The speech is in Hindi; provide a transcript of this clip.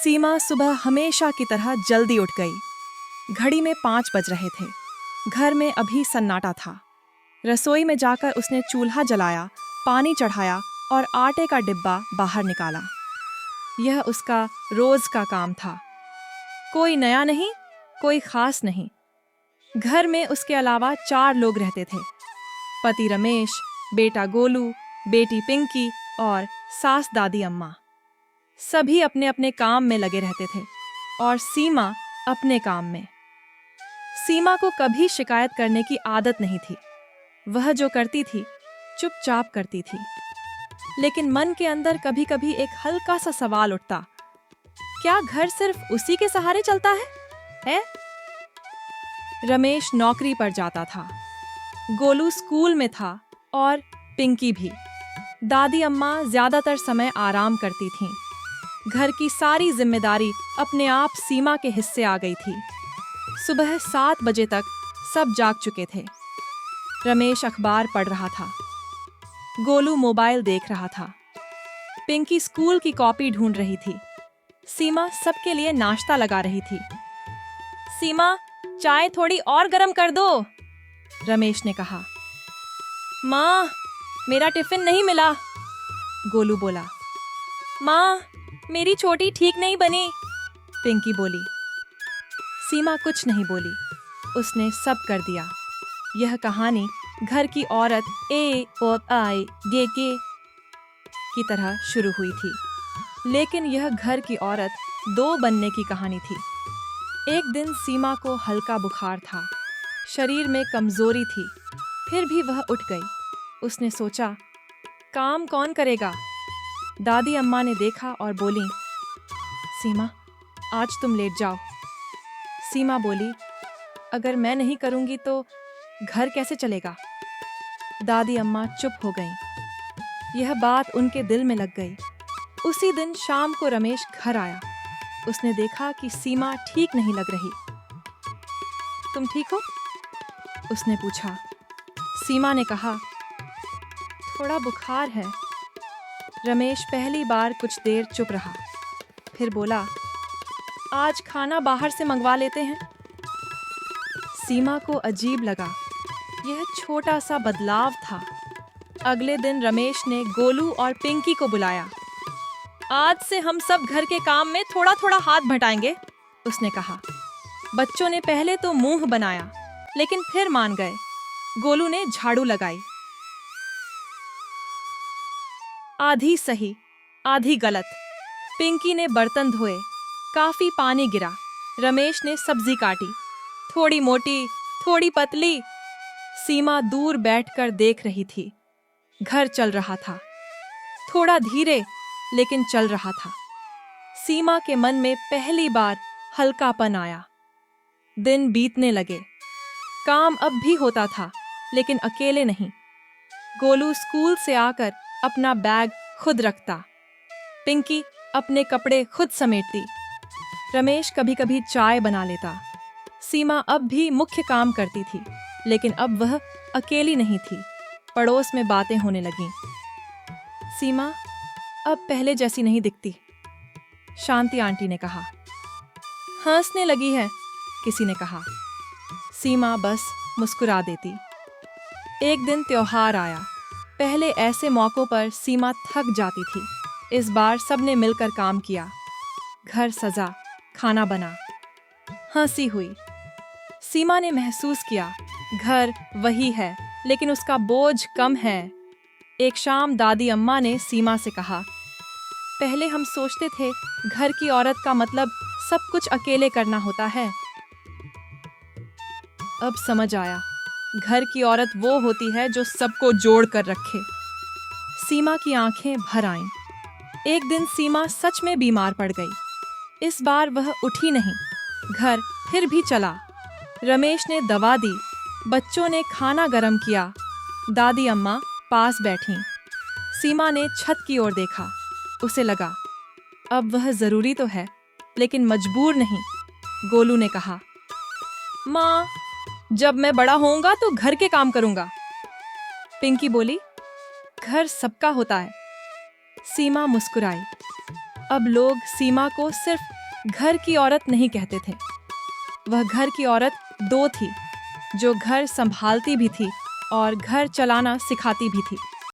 सीमा सुबह हमेशा की तरह जल्दी उठ गई। घड़ी में 5 बज रहे थे। घर में अभी सन्नाटा था। रसोई में जाकर उसने चूल्हा जलाया, पानी चढ़ाया और आटे का डिब्बा बाहर निकाला। यह उसका रोज का काम था। कोई नया नहीं, कोई खास नहीं। घर में उसके अलावा 4 लोग रहते थे। पति रमेश, बेटा गोलू, बेटी पिंकी और सास दादी अम्मा। सभी अपने अपने काम में लगे रहते थे और सीमा अपने काम में। सीमा को कभी शिकायत करने की आदत नहीं थी। वह जो करती थी चुपचाप करती थी। लेकिन मन के अंदर कभी कभी एक हल्का सा सवाल उठता, क्या घर सिर्फ उसी के सहारे चलता है? रमेश नौकरी पर जाता था, गोलू स्कूल में था और पिंकी भी। दादी अम्मा ज्यादातर समय आराम करती थीं। घर की सारी जिम्मेदारी अपने आप सीमा के हिस्से आ गई थी। सुबह 7 बजे तक सब जाग चुके थे। रमेश अखबार पढ़ रहा था, गोलू मोबाइल देख रहा था, पिंकी स्कूल की कॉपी ढूंढ रही थी, सीमा सबके लिए नाश्ता लगा रही थी। सीमा, चाय थोड़ी और गर्म कर दो, रमेश ने कहा। माँ, मेरा टिफिन नहीं मिला, गोलू बोला। माँ, मेरी छोटी ठीक नहीं बनी, पिंकी बोली। सीमा कुछ नहीं बोली, उसने सब कर दिया। यह कहानी घर की औरत A की तरह शुरू हुई थी, लेकिन यह घर की औरत 2 बनने की कहानी थी। एक दिन सीमा को हल्का बुखार था, शरीर में कमजोरी थी, फिर भी वह उठ गई। उसने सोचा, काम कौन करेगा? दादी अम्मा ने देखा और बोली, सीमा, आज तुम लेट जाओ। सीमा बोली, अगर मैं नहीं करूंगी तो घर कैसे चलेगा? दादी अम्मा चुप हो गईं। यह बात उनके दिल में लग गई। उसी दिन शाम को रमेश घर आया। उसने देखा कि सीमा ठीक नहीं लग रही। तुम ठीक हो? उसने पूछा। सीमा ने कहा, थोड़ा बुखार है। रमेश पहली बार कुछ देर चुप रहा, फिर बोला, आज खाना बाहर से मंगवा लेते हैं। सीमा को अजीब लगा। यह छोटा सा बदलाव था। अगले दिन रमेश ने गोलू और पिंकी को बुलाया। आज से हम सब घर के काम में थोड़ा थोड़ा हाथ बटाएंगे, उसने कहा। बच्चों ने पहले तो मुंह बनाया, लेकिन फिर मान गए। गोलू ने झाड़ू लगाई। आधी सही, आधी गलत। पिंकी ने बर्तन धोए, काफी पानी गिरा। रमेश ने सब्जी काटी, थोड़ी मोटी, थोड़ी पतली। सीमा दूर बैठकर देख रही थी। घर चल रहा था, थोड़ा धीरे लेकिन चल रहा था। सीमा के मन में पहली बार हल्कापन आया। दिन बीतने लगे। काम अब भी होता था, लेकिन अकेले नहीं। गोलू स्कूल से आकर अपना बैग खुद रखता, पिंकी अपने कपड़े खुद समेटती, रमेश कभी कभी चाय बना लेता। सीमा अब भी मुख्य काम करती थी, लेकिन अब वह अकेली नहीं थी। पड़ोस में बातें होने लगीं। सीमा अब पहले जैसी नहीं दिखती, शांति आंटी ने कहा। हंसने लगी है, किसी ने कहा। सीमा बस मुस्कुरा देती। एक दिन त्योहार आया। पहले ऐसे मौक़ों पर सीमा थक जाती थी। इस बार सबने मिलकर काम किया। घर सजा, खाना बना, हंसी हुई। सीमा ने महसूस किया, घर वही है, लेकिन उसका बोझ कम है। एक शाम दादी अम्मा ने सीमा से कहा, पहले हम सोचते थे घर की औरत का मतलब सब कुछ अकेले करना होता है। अब समझ आया, घर की औरत वो होती है जो सबको जोड़ कर रखे। सीमा की आंखें भर आईं। एक दिन सीमा सच में बीमार पड़ गई। इस बार वह उठी नहीं। घर फिर भी चला। रमेश ने दवा दी, बच्चों ने खाना गरम किया, दादी अम्मा पास बैठीं। सीमा ने छत की ओर देखा। उसे लगा, अब वह जरूरी तो है, लेकिन मजबूर नहीं। गोलू ने कहा, माँ, जब मैं बड़ा होऊंगा तो घर के काम करूंगा। पिंकी बोली, घर सबका होता है। सीमा मुस्कुराई। अब लोग सीमा को सिर्फ घर की औरत नहीं कहते थे। वह घर की औरत दो थी, जो घर संभालती भी थी और घर चलाना सिखाती भी थी।